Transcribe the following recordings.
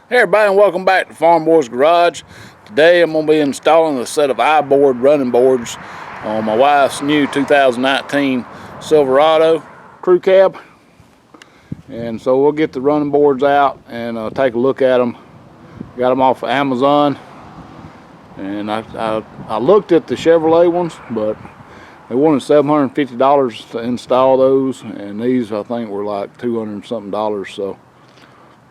Hey everybody, and welcome back to Farmboy's Garage. Today I'm going to be installing a set of iBoard running boards on my wife's new 2019 Silverado crew cab. And so we'll get the running boards out and take a look at them. Got them off of Amazon. And I looked at the Chevrolet ones, but they wanted $750 to install those. And these I think were like $200 and something. So,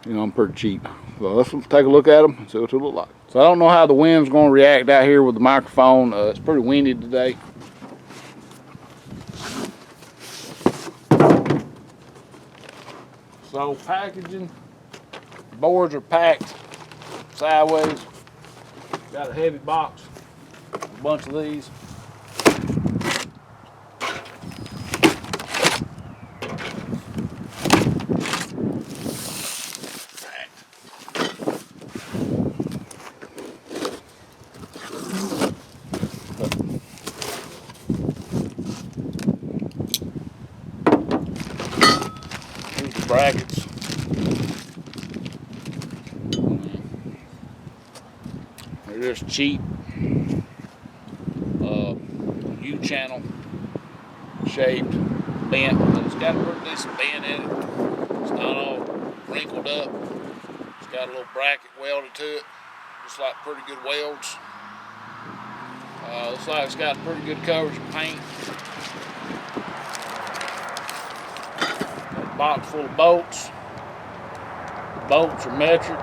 you know, I'm pretty cheap. So let's take a look at them and see what they look like. So I don't know how the wind's going to react out here with the microphone. It's pretty windy today. So packaging, boards are packed sideways. Got a heavy box, a bunch of these. Here's the brackets. They're just cheap U-channel shaped, bent, but it's got a pretty decent bend in it. It's not all wrinkled up. It's got a little bracket welded to it. Looks like pretty good welds. Looks like it's got pretty good coverage of paint. Got a box full of bolts. The bolts are metric.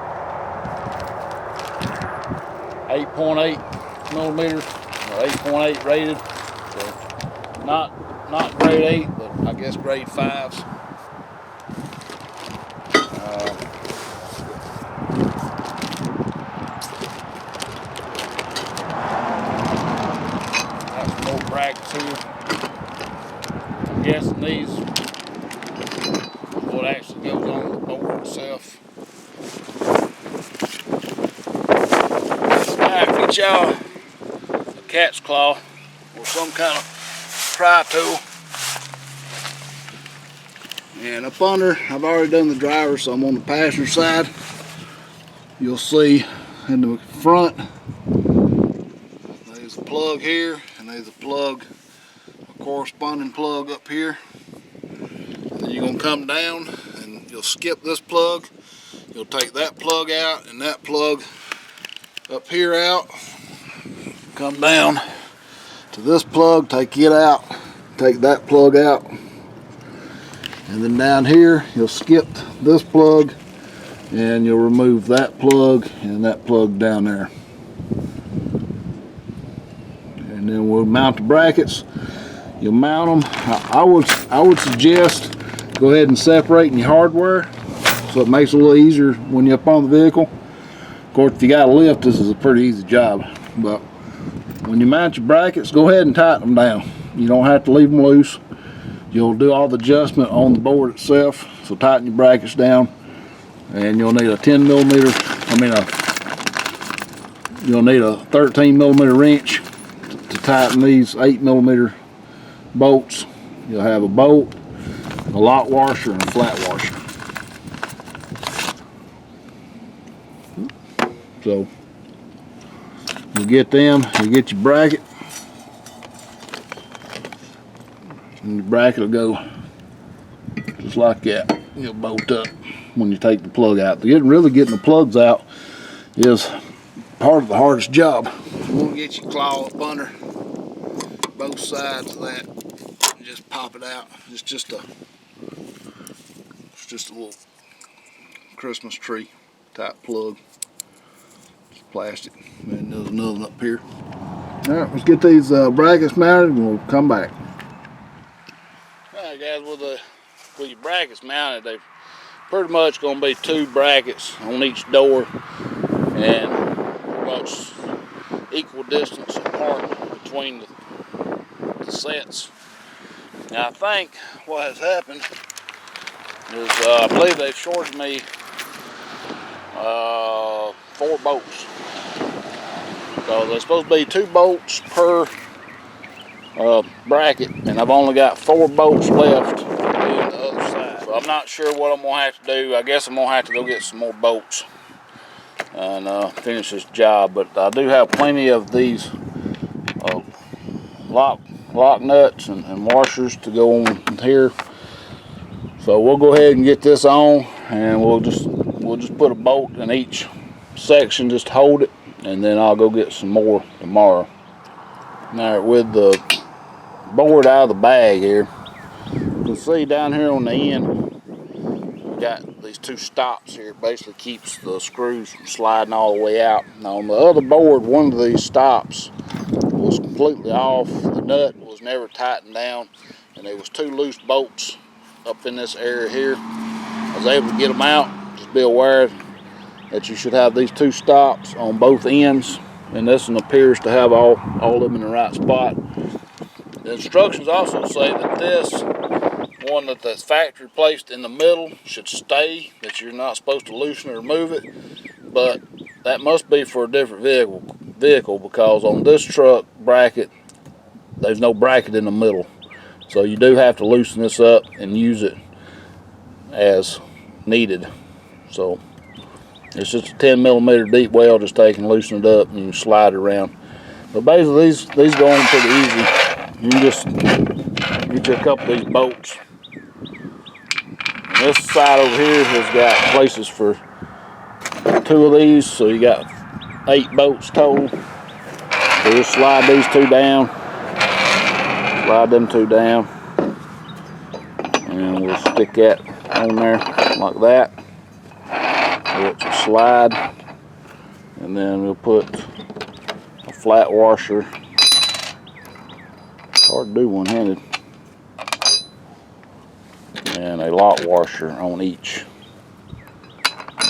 8.8 millimeters, or 8.8 rated. So not grade 8, but I guess grade 5s. Got some more brackets here. I'm guessing these is what actually goes on the board itself. Get y'all a cat's claw or some kind of pry tool. And up under, I've already done the driver, so I'm on the passenger side. You'll see in the front, there's a plug here, and there's a plug, a corresponding plug up here. And then you're gonna come down and you'll skip this plug. You'll take that plug out and that plug up here out, come down to this plug, take it out, take that plug out, and then down here you'll skip this plug and you'll remove that plug and that plug down there, and then we'll mount the brackets. You'll mount them. I would suggest go ahead and separating your hardware so it makes it a little easier when you're up on the vehicle. Of course, if you got a lift, this is a pretty easy job. But when you mount your brackets, go ahead and tighten them down. You don't have to leave them loose. You'll do all the adjustment on the board itself. So tighten your brackets down, and you'll need a 10 millimeter. You'll need a 13 millimeter wrench to tighten these 8 millimeter bolts. You'll have a bolt, a lock washer, and a flat washer. So you get them, you get your bracket, and your bracket will go just like that. You'll bolt up when you take the plug out. Really getting the plugs out is part of the hardest job. You want to get your claw up under both sides of that and just pop it out. It's just a little Christmas tree type plug. Plastic, and there's another one up here. Alright, let's get these brackets mounted and we'll come back. Alright guys, with your brackets mounted, they're pretty much going to be 2 brackets on each door and about equal distance apart between the sets. Now I think what has happened is I believe they've shorted me 4 bolts. So there's supposed to be 2 bolts per bracket, and I've only got 4 bolts left on the other side. So I'm not sure what I'm going to have to do. I guess I'm going to have to go get some more bolts. and finish this job. But I do have plenty of these lock nuts and washers to go on here. So we'll go ahead and get this on, and we'll just put a bolt in each section, just hold it, and then I'll go get some more tomorrow. Now, with the board out of the bag here, you can see down here on the end, we got these two stops here. It basically keeps the screws from sliding all the way out. Now on the other board, one of these stops was completely off. The nut was never tightened down, and there was two loose bolts up in this area here. I was able to get them out. Just be aware that you should have these two stops on both ends, and this one appears to have all of them in the right spot. The instructions also say that this one that the factory placed in the middle should stay, that you're not supposed to loosen it or move it, but that must be for a different vehicle, because on this truck bracket, there's no bracket in the middle. So you do have to loosen this up and use it as needed. So it's just a 10mm deep well. Just take and loosen it up and you slide it around. But basically these go on pretty easy. You can just get you a couple of these bolts. And this side over here has got places for 2 of these, so you got 8 bolts total. So just slide these 2 down. Slide them 2 down, and we'll stick that on there like that. Let it slide, and then we'll put a flat washer. It's hard to do one-handed. And a lock washer on each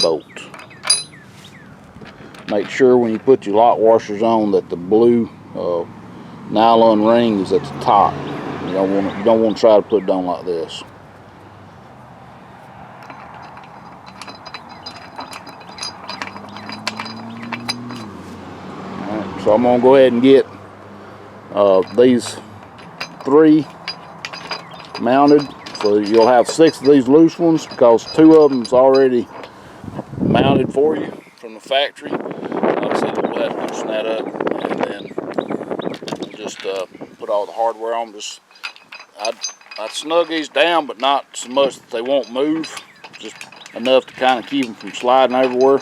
bolt. Make sure when you put your lock washers on that the blue nylon ring is at the top. You don't want to try to put it on like this. Alright, so I'm gonna go ahead and get these 3 mounted. So you'll have 6 of these loose ones, because 2 of them's already mounted for you from the factory. Like I said, we'll have to loosen that up, and then just put all the hardware on. I'd snug these down, but not so much that they won't move, just enough to kind of keep them from sliding everywhere.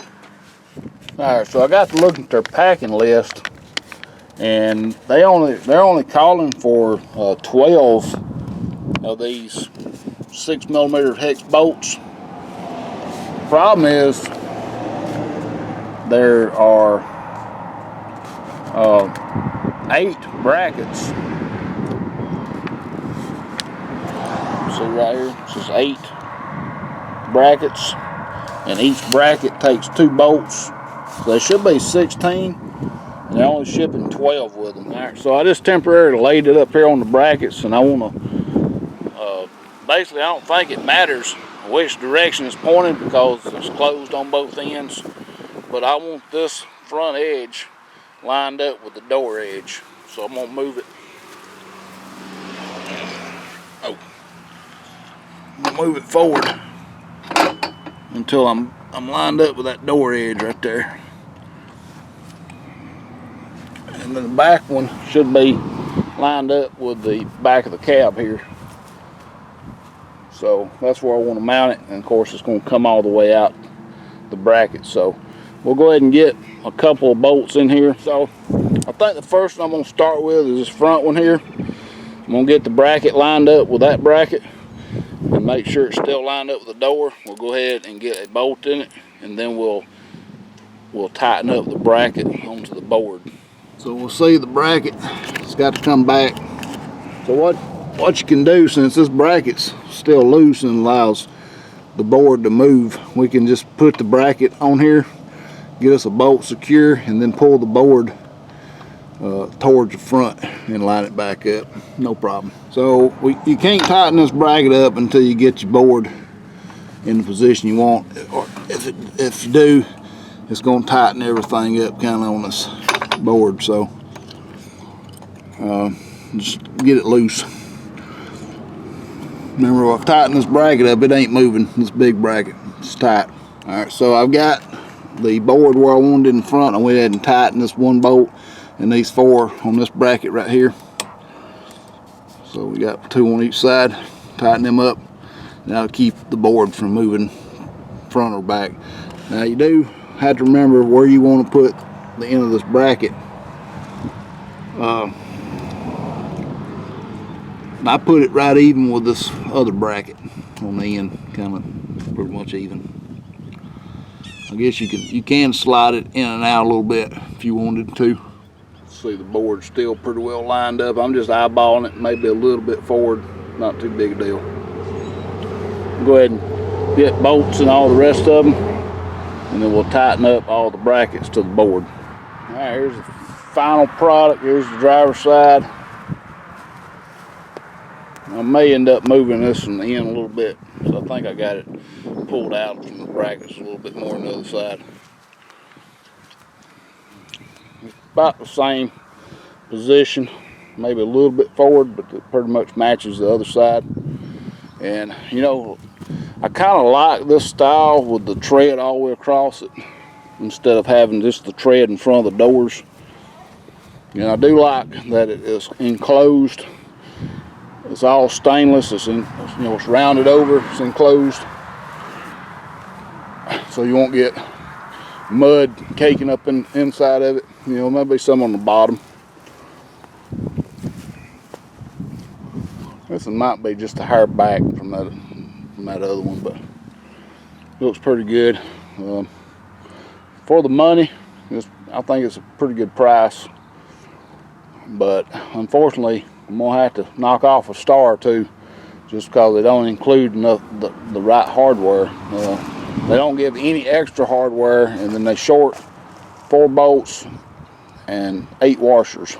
Alright, so I got to look at their packing list, and they're only calling for 12 of these 6mm hex bolts. The problem is there are 8 brackets. See right here, this is 8 brackets, and each bracket takes 2 bolts. So there should be 16, and they're only shipping 12 with them. Right, so I just temporarily laid it up here on the brackets, and I want to basically, I don't think it matters which direction it's pointed because it's closed on both ends, but I want this front edge lined up with the door edge. So I'm gonna move it. Oh, I'm gonna move it forward until I'm lined up with that door edge right there. And then the back one should be lined up with the back of the cab here. So that's where I want to mount it, and of course it's going to come all the way out the bracket. So we'll go ahead and get a couple of bolts in here. So I think the first one I'm going to start with is this front one here. I'm going to get the bracket lined up with that bracket and make sure it's still lined up with the door. We'll go ahead and get a bolt in it, and then we'll tighten up the bracket onto the board. So we'll see the bracket, it's got to come back. So what you can do, since this bracket's still loose and allows the board to move, we can just put the bracket on here, get us a bolt secure, and then pull the board towards the front and line it back up. No problem. So you can't tighten this bracket up until you get your board in the position you want, or if you do, it's going to tighten everything up kind of on this board. So just get it loose. Remember, I've tightened this bracket up, it ain't moving. This big bracket, it's tight. Alright, so I've got the board where I wanted in the front. I went ahead and tightened this one bolt and these 4 on this bracket right here. So we got 2 on each side. Tighten them up. That'll keep the board from moving front or back. Now you do have to remember where you want to put the end of this bracket. I put it right even with this other bracket on the end, kind of pretty much even. I guess you can slide it in and out a little bit if you wanted to. See, the board's still pretty well lined up. I'm just eyeballing it, maybe a little bit forward, not too big a deal. Go ahead and get bolts and all the rest of them, and then we'll tighten up all the brackets to the board. All right, here's the final product. Here's the driver's side. I may end up moving this one in a little bit, so I think I got it pulled out from the brackets a little bit more on the other side. It's about the same position, maybe a little bit forward, but it pretty much matches the other side. And you know, I kind of like this style with the tread all the way across it instead of having just the tread in front of the doors. And I do like that it is enclosed. It's all stainless. It's it's rounded over. It's enclosed, so you won't get mud caking up inside of it. You know, maybe some on the bottom. This one might be just a hair back from that other one, but it looks pretty good. For the money, I think it's a pretty good price. But unfortunately, I'm gonna have to knock off a star or two just because they don't include enough the right hardware. They don't give any extra hardware, and then they short 4 bolts and 8 washers.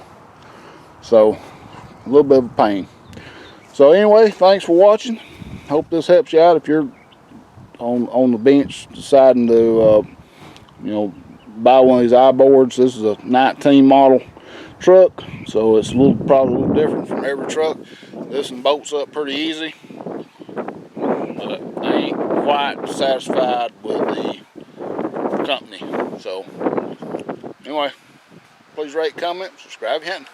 So a little bit of a pain. So anyway, thanks for watching. Hope this helps you out if you're on the bench deciding to buy one of these iBoards. This is a 19 model truck, so it's probably a little different from every truck. This one bolts up pretty easy, but I ain't quite satisfied with the company. So anyway, please rate, comment, subscribe, hunting.